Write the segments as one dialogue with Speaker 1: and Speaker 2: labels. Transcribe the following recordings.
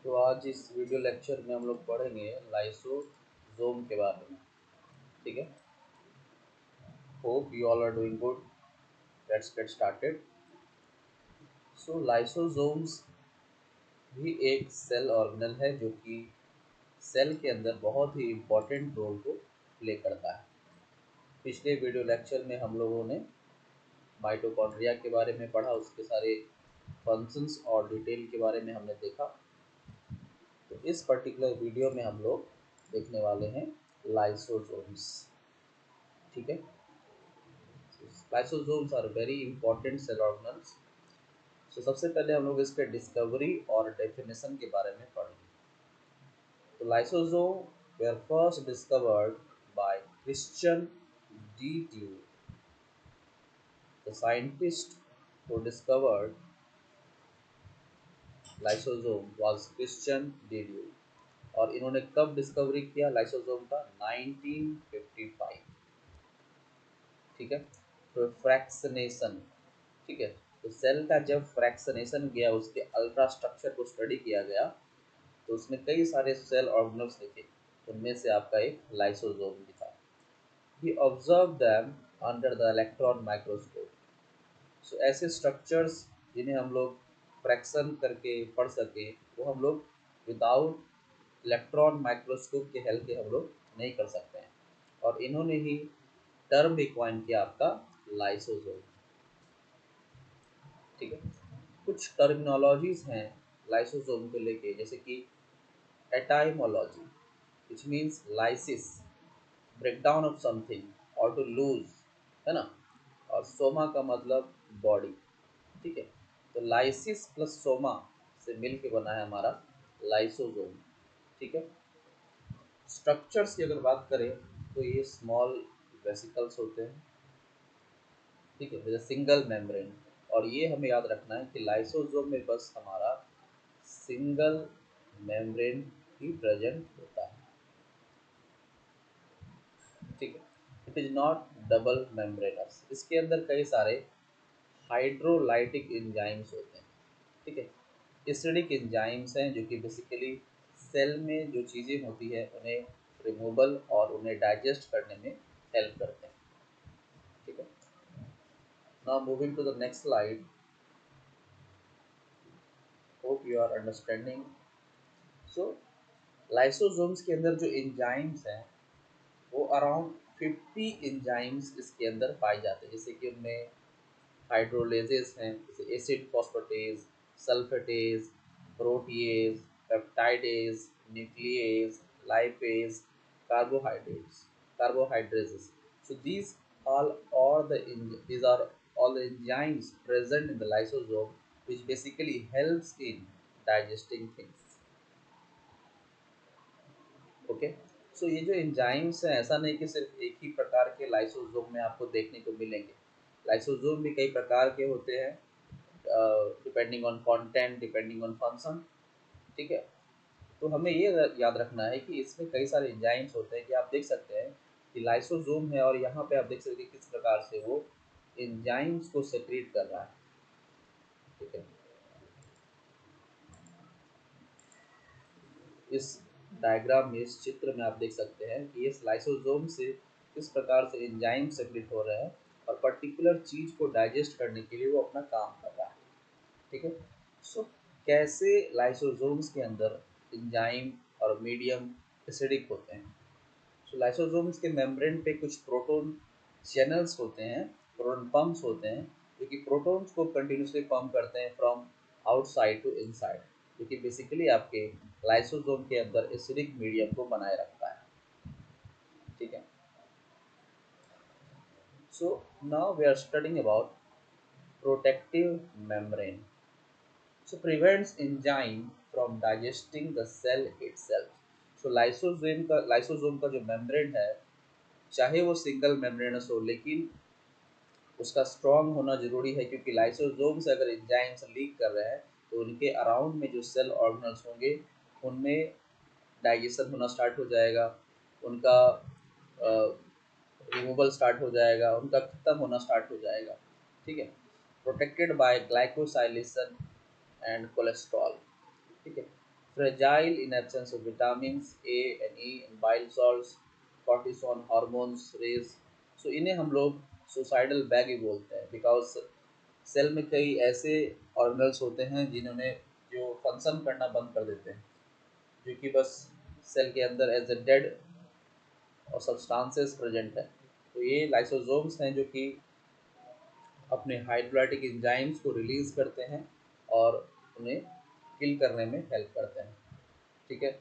Speaker 1: तो आज इस वीडियो लेक्चर में हम लोग पढ़ेंगे लाइसोसोम के बारे में। ठीक है, hope you all are doing good. Let's get started. So lysosomes भी एक सेल ऑर्गेनल है जो कि सेल के अंदर बहुत ही इम्पोर्टेंट रोल को प्ले करता है। पिछले वीडियो लेक्चर में हम लोगों ने माइटोकॉन्ड्रिया के बारे में पढ़ा, उसके सारे फंक्शंस और डिटेल के बारे में हमने देखा। तो इस पर्टिकुलर वीडियो में हम लोग देखने वाले हैं लाइसोसोम्स। ठीक है, lysosomes are very important cell organelles. So सबसे पहले हम लोग इसके डिस्कवरी और डेफिनेशन के बारे में पढ़ेंगे। तो lysosome were first discovered by Christian D. Dewey. The scientist who discovered lysosome was Christian D. Dewey. और इन्होंने कब डिस्कवरी किया लाइसोसोम का? 1955। ठीक है, तो फ्रैक्शनेशन। ठीक है, तो सेल का जब फ्रैक्शनेशन गया, उसके अल्ट्रा स्ट्रक्चर को स्टडी किया गया, तो उसमें कई सारे सेल ऑर्गेनल्स दिखे। उनमें से आपका एक लाइसोसोम दिखा। He observe them under the electron microscope. So ऐसे स्ट्रक्चर्स जिन्हें हम लोग फ्रैक्शन करके पढ़ सके, वो हम लोग विदाउट इलेक्ट्रॉन माइक्रोस्कोप के हेल्प के हम लोग नहीं कर सकते हैं। और इन्होंने ही टर्म भी कॉइन किया आपका लाइसोसोम। ठीक है, कुछ टर्मिनोलॉजीज हैं लाइसोसोम को लेके, जैसे कि etymology which means lysis, breakdown of something और टू लूज, है ना। और सोमा का मतलब बॉडी। ठीक है, तो लाइसिस प्लस सोमा से मिल के बना है हमारा लाइसोसोम। ठीक है, स्ट्रक्चर्स की अगर बात करें तो ये स्मॉल वेसिकल्स होते हैं। ठीक है, विद सिंगल मेम्ब्रेन। और ये हमें याद रखना है कि लाइसोसोम में बस हमारा सिंगल मेम्ब्रेन ही प्रेजेंट होता है। ठीक है, it is not double membranous. इसके अंदर कई सारे हाइड्रोलाइटिक एंजाइम्स होते हैं। ठीक है, एसिडिक एंजाइम्स हैं जो कि बेसिकली सेल में जो चीज़ें होती है उन्हें रिमूवल और उन्हें डाइजेस्ट करने में हेल्प करते हैं। ठीक है, now moving to the next slide. Hope you are understanding. So lysosomes के अंदर जो एंजाइम्स हैं वो अराउंड 50 एंजाइम्स इसके अंदर पाए जाते हैं। जैसे कि उनमें हाइड्रोलेजेस हैं, जैसे acid phosphatase, sulfatase, protease, peptidase, nuclease, lipase, carbohydrates, carbohydrases. So these are all the enzymes present in the lysosome which basically helps in digesting things. Okay, so ये जो एंजाइम्स हैं, ऐसा नहीं कि सिर्फ एक ही प्रकार के लाइसोसोम में आपको देखने को मिलेंगे। लाइसोसोम भी कई प्रकार के होते हैं, depending on content, depending on function. ठीक है, तो हमें ये याद रखना है कि इसमें कई सारे एंजाइम्स होते हैं कि आप देख सकते हैं कि लाइसोसोम है और यहाँ पे आप देख सकते हैं किस प्रकार से वो एंजाइम्स को सेक्रेट कर रहा है। ठीक है, इस डायग्राम में, इस चित्र में आप देख सकते हैं कि इस लाइसोसोम से किस प्रकार से एंजाइम सेक्रेट हो रहे हैं और पर्टिकुलर चीज़ को डाइजेस्ट करने के लिए वो अपना काम कर रहा है। ठीक है, सो कैसे लाइसोसोम्स के अंदर एंजाइम और मीडियम एसिडिक होते हैं। सो लाइसोसोम्स के मेम्ब्रेन पे कुछ प्रोटोन चैनल्स होते हैं, प्रोटोन पंप्स होते हैं, जो कि प्रोटॉन्स को कंटिन्यूसली पंप करते हैं फ्रॉम आउटसाइड टू इनसाइड, जो कि बेसिकली आपके लाइसोसोम के अंदर एसिडिक मीडियम को बनाए रखता है। ठीक है, so now we are studying about protective membrane. So prevents enzyme from digesting the cell itself. So lysosome का जो मेम्ब्रेन है, चाहे वो सिंगल मेम्ब्रेनस हो, लेकिन उसका स्ट्रॉन्ग होना जरूरी है, क्योंकि लाइसोसोम से अगर एंजाइम्स लीक कर रहे हैं तो उनके अराउंड में जो सेल ऑर्गेनल्स होंगे उनमें डाइजेशन होना स्टार्ट हो जाएगा, उनका रिमूवल स्टार्ट हो जाएगा, उनका खत्म होना स्टार्ट हो जाएगा। ठीक है, protected by glycosylation and cholesterol. ठीक है, fragile in absence of vitamins A and E and bile salts, cortisol hormones raise. So इन्हें हम लोग suicidal बैग ही बोलते हैं बिकॉज सेल में कई ऐसे ऑर्गेनल्स होते हैं जिन्होंने जो फंक्शन करना बंद कर देते हैं, जो कि बस सेल के अंदर एज ए डेड और सब्सटेंसेस प्रेजेंट है। तो ये लाइसोसोम्स हैं जो कि अपने हाइड्रोलाइटिक एंजाइम्स को रिलीज करते हैं और उन्हें किल करने में हेल्प करते हैं। ठीक है,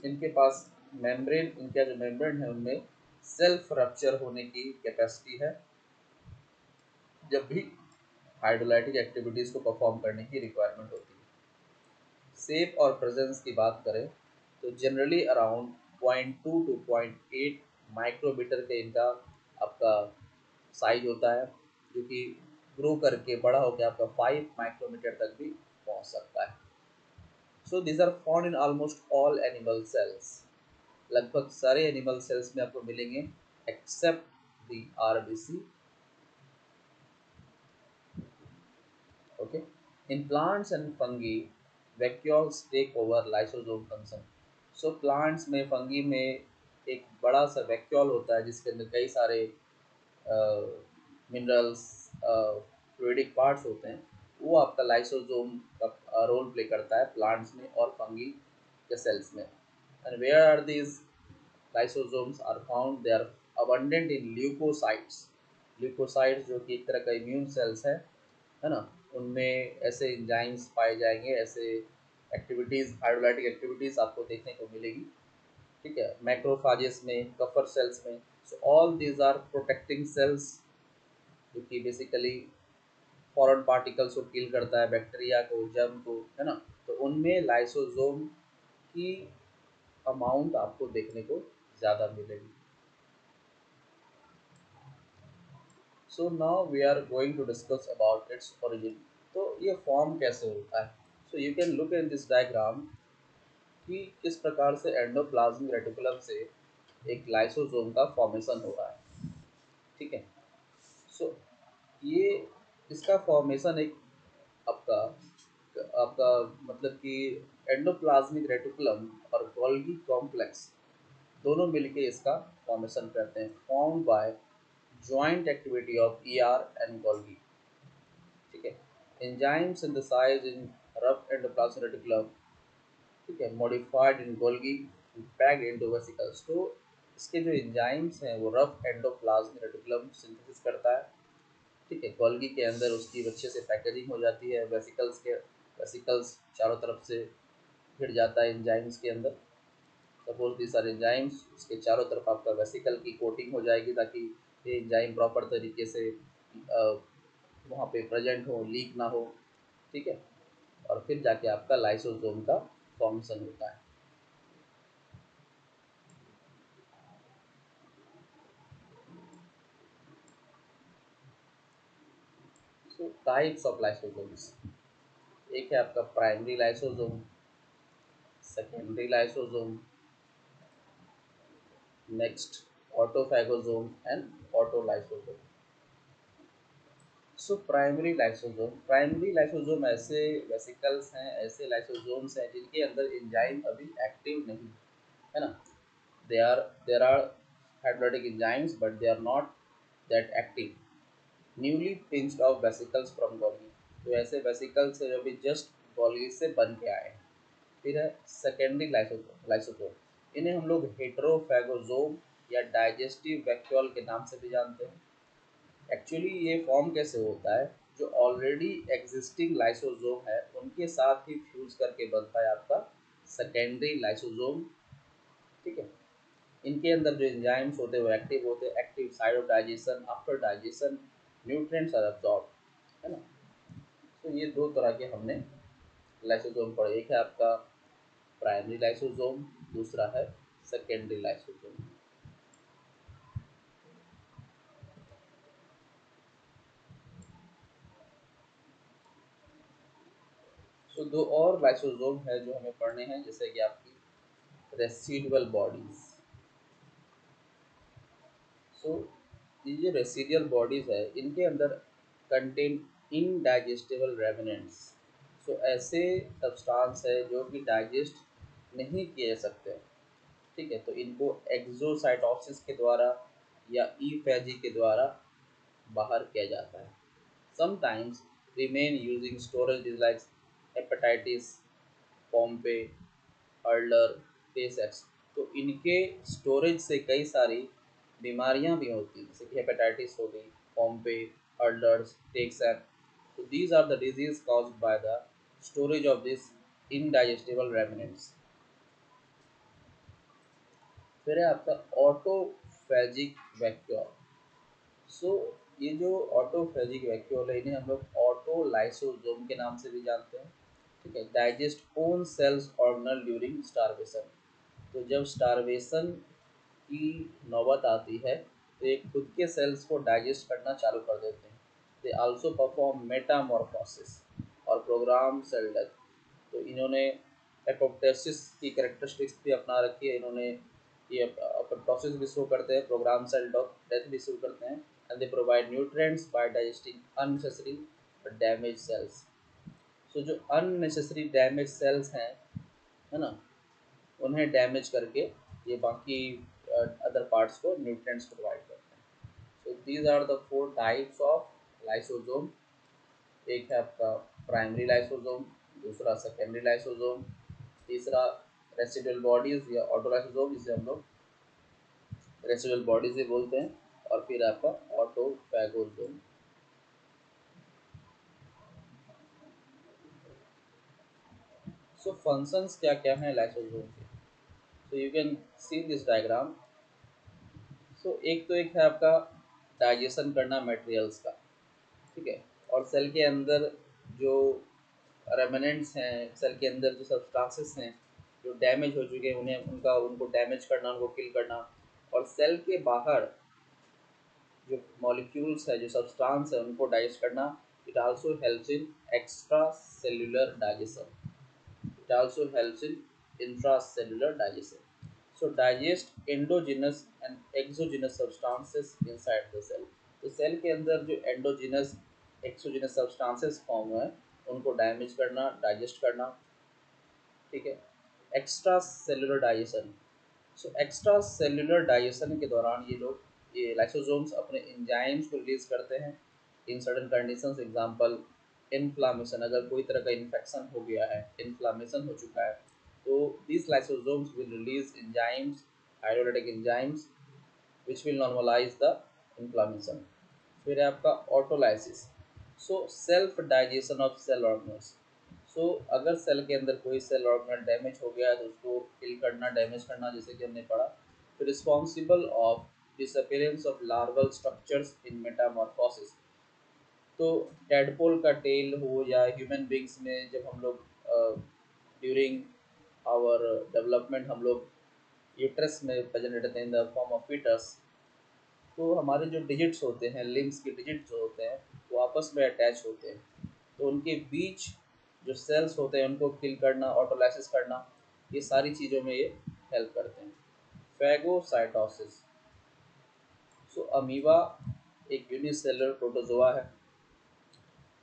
Speaker 1: इनके पास मेम्ब्रेन, इनका जो मेम्ब्रेन है उनमें सेल्फ रप्चर होने की कैपेसिटी है जब भी हाइड्रोलाइटिक एक्टिविटीज़ को परफॉर्म करने की रिक्वायरमेंट होती है। शेप और प्रेजेंस की बात करें तो जनरली अराउंड 0.2 टू 0.8 माइक्रोमीटर के इनका आपका साइज होता है, जो कि ग्रो करके बड़ा होकर आपका 5 माइक्रोमीटर तक भी पहुंच सकता है। So these are found in almost all animal cells. लगभग सारे एनिमल सेल्स में आपको मिलेंगे except the RBC. Okay. In plants and fungi, vacuoles take over lysosome function. So plants में fungi में एक बड़ा सा वैक्यूल होता है जिसके अंदर कई सारे मिनरल्स, फ्लूइडिक पार्ट्स होते हैं। वो आपका लाइसोसोम का रोल प्ले करता है प्लांट्स में और फंगी के सेल्स में। And where are these lysosomes are found, they are abundant in leukocytes। Leukocytes जो कि एक तरह का इम्यून सेल्स है ना, उनमें ऐसे एंजाइम्स पाए जाएंगे, ऐसे एक्टिविटीज़, हाइड्रोलाइटिक एक्टिविटीज़ आपको देखने को मिलेगी। ठीक है, मैक्रोफाजेस में, कफर सेल्स में। So all these are protecting cells जो कि बेसिकली फॉरेन पार्टिकल्स को किल करता है, बैक्टीरिया को, जर्म को, है ना। तो उनमें लाइसोसोम की अमाउंट आपको देखने को ज़्यादा मिलेगी। So now we are going to discuss about its origin. तो ये फॉर्म कैसे होता है? So you can look in this diagram कि किस प्रकार से एंडोप्लाज्मिक रेटिकुलम से एक लाइसोसोम का फॉर्मेशन हो रहा है। ठीक है, सो ये इसका फॉर्मेशन एक आपका आपका मतलब कि एंडोप्लाज्मिक रेटिकुलम और गोल्गी कॉम्प्लेक्स दोनों मिलके इसका फॉर्मेशन करते हैं, form by joint activity of ER and Golgi. ठीक है, एंजाइम सिंथेसाइज इन रफ एंडोप्लाज्मिक रेटिकुलम, ठीक है, मॉडिफाइड इन गोल्गी, पैक्ड इनटू वेसिकल्स। तो इसके जो एंजाइम्स हैं वो रफ एंडोप्लाज्मिक रेटिकुलम सिंथेसिस करता है। ठीक है, गोल्गी के अंदर उसकी अच्छे से पैकेजिंग हो जाती है, वेसिकल्स चारों तरफ से घिर जाता है एंजाइम्स के अंदर। सपोज दी सारे एंजाइम्स उसके चारों तरफ आपका वेसिकल की कोटिंग हो जाएगी ताकि ये एंजाइम प्रॉपर तरीके से वहाँ पे प्रेजेंट हो, लीक ना हो। ठीक है, और फिर जाके आपका लाइसोसोम का फॉर्मेशन होता है। सो टाइप्स ऑफ लाइसोसोम्स, एक है आपका primary lysosome, secondary lysosome, next autophagosome and autolysosome. So primary lysosome ऐसे वेसिकल्स हैं, ऐसे लाइसोसोम्स हैं जिनके अंदर एंजाइम अभी एक्टिव नहीं है ना। There are hydrolytic enzymes but they are not that active, newly pinched of vesicles from Golgi. तो ऐसे वेसिकल्स जो भी जस्ट गोल्गी से बन के आए हैं। फिर है सेकेंडरी लाइसोसोम, इन्हें हम लोग हेटेरोफैगोसोम या डाइजेस्टिव वैक्यूल के नाम से भी जानते हैं। एक्चुअली ये फॉर्म कैसे होता है, जो ऑलरेडी एग्जिस्टिंग लाइसोसोम है उनके साथ ही फ्यूज करके बनता है आपका सेकेंडरी लाइसोसोम। ठीक है, इनके अंदर जो एंजाइम्स होते हैं वो एक्टिव होते हैं, active side of digestion, after digestion nutrients are absorb, है ना। तो ये दो तरह के हमने लाइसोसोम पढ़े, एक है आपका प्राइमरी लाइसोसोम, दूसरा है सेकेंडरी लाइसोसोम। सो दो और लाइसोसोम है जो हमें पढ़ने हैं, जैसे कि आपकी रेसिडुअल बॉडीज। सो ये जो रेसिडुअल बॉडीज है इनके अंदर कंटेन इनडाइजेस्टेबल रेमिनेंट्स। तो ऐसे सब्सटेंस है जो कि डाइजेस्ट नहीं किए जा सकते, ठीक है, तो इनको एक्सोसाइटोसिस के द्वारा या ईफेजी के द्वारा बाहर किया जाता है। Sometimes remain using storage like hepatitis, Pompe, Hurler, Tay Sachs. तो इनके स्टोरेज से कई सारी बीमारियां भी होती हैं, जैसे कि हेपेटाइटिस हो गई, पॉम्पे, हर्लर्स, टेक्सैक। तो these are the disease caused by the storage of this indigestible remnants। फिर है आपका ऑटोफेजिक वैक्यूल। सो ये जो ऑटोफेजिक वैक्यूल है, इन्हें हम लोग ऑटोलाइसोसोम के नाम से भी जानते हैं, ठीक है। Digest own cells organelle during starvation. तो जब स्टारवेशन की नौबत आती है तो ये खुद के सेल्स को डाइजेस्ट करना चालू कर देते हैं। दे आल्सो परफॉर्म मेटामॉर्फोसिस और प्रोग्राम सेल डेथ। तो इन्होंने एपोप्टोसिस की कैरेक्टरिस्टिक्स भी अपना रखी है। इन्होंने ये एपोप्टोसिस भी शो करते हैं, प्रोग्राम सेल डेथ भी शो करते हैं। And they provide nutrients by digesting unnecessary damage cells. So जो अननेसेसरी डैमेज सेल्स हैं, है ना, उन्हें डैमेज करके ये बाकी अदर पार्ट्स को न्यूट्रिएंट्स प्रोवाइड करते हैं। So these are the four types of lysosome. एक है आपका प्राइमरी लाइसोसोम, दूसरा सेकेंडरी लाइसोसोम, तीसरा रेसिडुअल बॉडीज या ऑटोलाइसोसोम, जिसे हम लोग रेसिडुअल बॉडीज ही बोलते हैं, और फिर आपका ऑटोफैगोसोम। सो फंक्शंस क्या क्या हैं लाइसोसोम के? So you can see this diagram. So एक तो एक है आपका डाइजेशन करना मटेरियल्स का, ठीक है, और सेल के अंदर जो रेमिनेंट्स हैं, सेल के अंदर जो सब्सटेंसेस हैं जो डैमेज हो चुके हैं, उन्हें उनको डैमेज करना, उनको किल करना। और सेल के बाहर जो मॉलिक्यूल्स है, जो सब्सटेंस है, उनको डाइजेस्ट करना। It also helps in extra cellular digestion. It also helps in intracellular digestion. So digest endogenous and exogenous substances inside the cell। तो सेल के अंदर जो एंडोजिनस एक्सोजिनस सब्सटेंसेस फॉर्म हुए हैं, उनको डैमेज करना, डाइजेस्ट करना, ठीक है। Extra cellular digestion. So extra cellular digestion के दौरान ये लाइसोसोम्स अपने एंजाइम्स को रिलीज करते हैं in certain conditions. Example, inflammation, अगर कोई तरह का इन्फेक्शन हो गया है, इन्फ्लामेशन हो चुका है, तो these lysosomes will release enzymes, hydrolytic enzymes, which will normalize the inflammation। फिर है आपका autolysis. So self digestion of cell organelles. So अगर सेल के अंदर कोई सेल ऑर्गेनल डैमेज हो गया है तो उसको किल करना, डैमेज करना, जैसे कि हमने पढ़ा। फिर responsible of disappearance of larval structures in Metamorphosis. तो डेडपोल का टेल हो या ह्यूमन बींग्स में जब हम लोग ड्यूरिंग आवर डेवलपमेंट हम लोग यूट्रस में प्रेजेंट रहते हैं in the form of foetus, तो हमारे जो डिजिट्स होते हैं, लिम्स के डिजिट्स जो होते हैं, वो आपस में अटैच होते हैं। तो उनके बीच जो सेल्स होते हैं उनको किल करना, ऑटोलाइसिस करना, ये सारी चीज़ों में ये हेल्प करते हैं। फैगोसाइटोसिस। सो अमीबा एक यूनिसेलुलर प्रोटोजोआ है।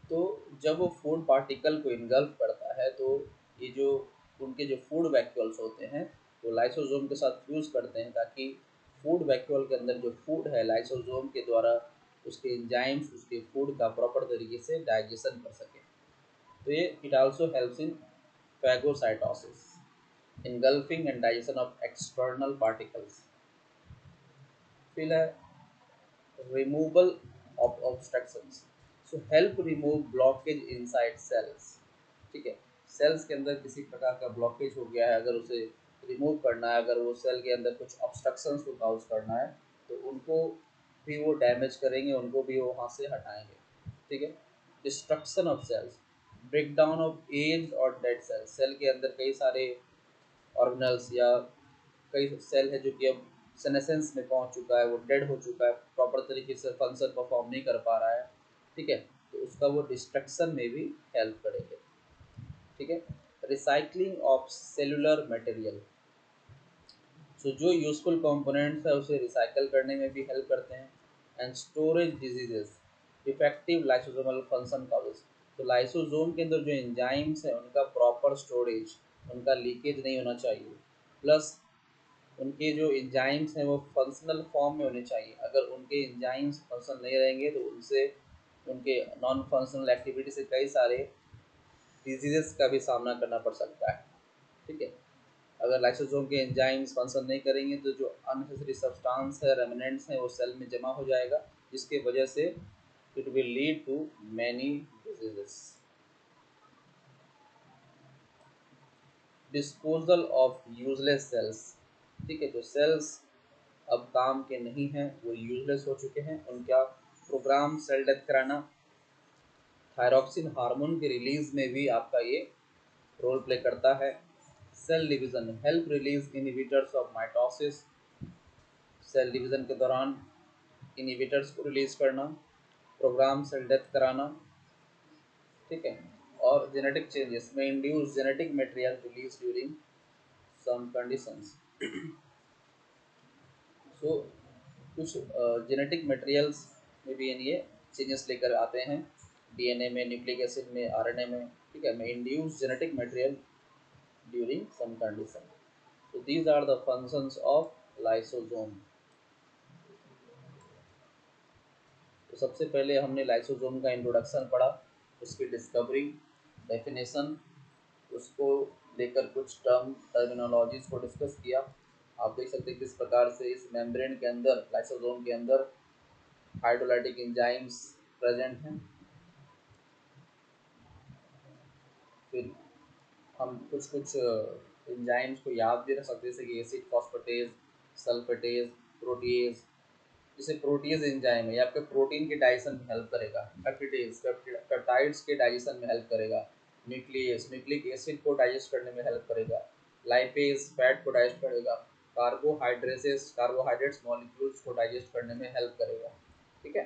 Speaker 1: तो जब वो फूड पार्टिकल को इनगल्फ करता है तो ये जो उनके जो फूड वैक्यूल्स होते हैं वो लाइसोसोम के साथ फ्यूज करते हैं, ताकि फूड वैक्यूल के अंदर जो फूड है लाइसोसोम के द्वारा उसके एंजाइम्स उसके फूड का प्रॉपर तरीके से डाइजेशन कर सके। तो ये it also helps in phagocytosis, engulfing and digestion of external particles. फिर है removal of obstructions। so help remove blockage inside cells, ठीक है। सेल्स के अंदर किसी प्रकार का ब्लॉकेज हो गया है, अगर उसे रिमूव करना है, अगर वो सेल के अंदर कुछ ऑब्स्ट्रक्शंस को काउज करना है, तो उनको भी वो डैमेज करेंगे, उनको भी वो वहाँ से हटाएंगे, ठीक है। Destruction of cells, break down of age और डेड सेल्स। सेल के अंदर कई सारे ऑर्गेनल्स या कई सेल है जो कि अब सेनेसेंस में पहुंच चुका है, वो डेड हो चुका है, प्रॉपर तरीके से फंक्शन परफॉर्म नहीं कर पा रहा है, ठीक है, तो उसका वो डिस्ट्रक्शन में भी हेल्प करेंगे, ठीक है। Recycling of cellular material. So जो यूजफुल कंपोनेंट्स है उसे रिसाइकल करने में भी हेल्प करते हैं। And storage diseases, effective lysosomal function causes. तो लाइसोसोम के अंदर जो एंजाइम्स है उनका प्रॉपर स्टोरेज, उनका लीकेज नहीं होना चाहिए, प्लस उनके जो एंजाइम्स हैं वो फंक्शनल फॉर्म में होने चाहिए। अगर उनके एंजाइम्स फंक्शन नहीं रहेंगे तो उनसे उनके नॉन फंक्शनल एक्टिविटी से कई सारे डिजीजेस का भी सामना करना पड़ सकता है। ठीक है, अगर लाइसोसोम के एंजाइम्स फंक्शन नहीं करेंगे तो जो अननेसेसरी सब्सटेंस है, रेमिनेंट्स हैं, वो सेल में जमा हो जाएगा, जिसकी वजह से it will lead to many diseases. Disposal of useless cells. ठीक है, जो सेल्स अब काम के नहीं हैं, वो यूजलेस हो चुके हैं, उनका प्रोग्राम सेल डेथ कराना। थायरॉक्सिन हार्मोन के रिलीज में भी आपका ये रोल प्ले करता है। Cell division, help release inhibitors of mitosis, cell division के दौरान इनहिबिटर्स को रिलीज करना, प्रोग्राम सेल डेथ कराना। ठीक है, और जेनेटिक चेंजेस में induce genetic material release during some conditions. So कुछ जेनेटिक मटेरियल्स में भी ये चेंजेस लेकर आते हैं, डीएनए में, न्यूक्लिक एसिड में, आरएनए में। ठीक है, में induce genetic material during some condition. So these are the functions of lysosome. तो सबसे पहले हमने लाइसोसोम का इंट्रोडक्शन पढ़ा, उसकी डिस्कवरी, डेफिनेशन, उसको लेकर कुछ टर्मिनोलॉजीज को डिस्कस किया। आप देख सकते हैं किस प्रकार से इस मेम्ब्रेन के अंदर, लाइसोसोम के अंदर हाइड्रोलाइटिक एंजाइम्स प्रेजेंट हैं। फिर हम कुछ कुछ एंजाइम्स को याद भी रख सकते हैं, जैसे कि एसिड फॉस्फेटेज, सल्फेटेज, प्रोटीएज। जैसे प्रोटीज एंजाइम है, ये आपके प्रोटीन के डाइजेशन में हेल्प करेगा। पेप्टिडेज, पेप्टाइड्स के डाइजेशन में हेल्प करेगा। न्यूक्लियस, न्यूक्लिक एसिड को डाइजेस्ट करने में हेल्प करेगा। लाइपेज, फैट को डाइजेस्ट करेगा। कार्बोहाइड्रेसेस, कार्बोहाइड्रेट्स मॉलिक्यूल्स को डाइजेस्ट करने में हेल्प करेगा। ठीक है,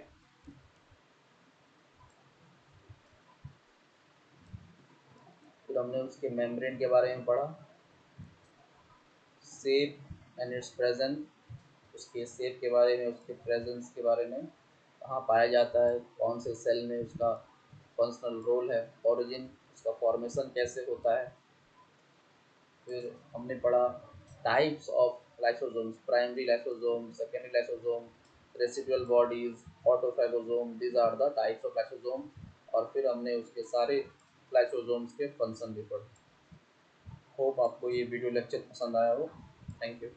Speaker 1: फिर हमने उसके मेम्ब्रेन के बारे में पढ़ा, शेप एंड इट्स प्रेजेंट, उसके शेप के बारे में, उसके प्रेजेंस के बारे में, कहाँ पाया जाता है, कौन से सेल में उसका फंक्शनल रोल है, ओरिजिन, उसका फॉर्मेशन कैसे होता है। फिर हमने पढ़ा types of lysosomes, primary lysosome, secondary lysosome, residual bodies, autophagosome, these are the types of lysosome. और फिर हमने उसके सारे लाइसोसोम्स के फंक्शन भी पढ़े। होप आपको ये वीडियो लेक्चर पसंद आया हो। Thank you.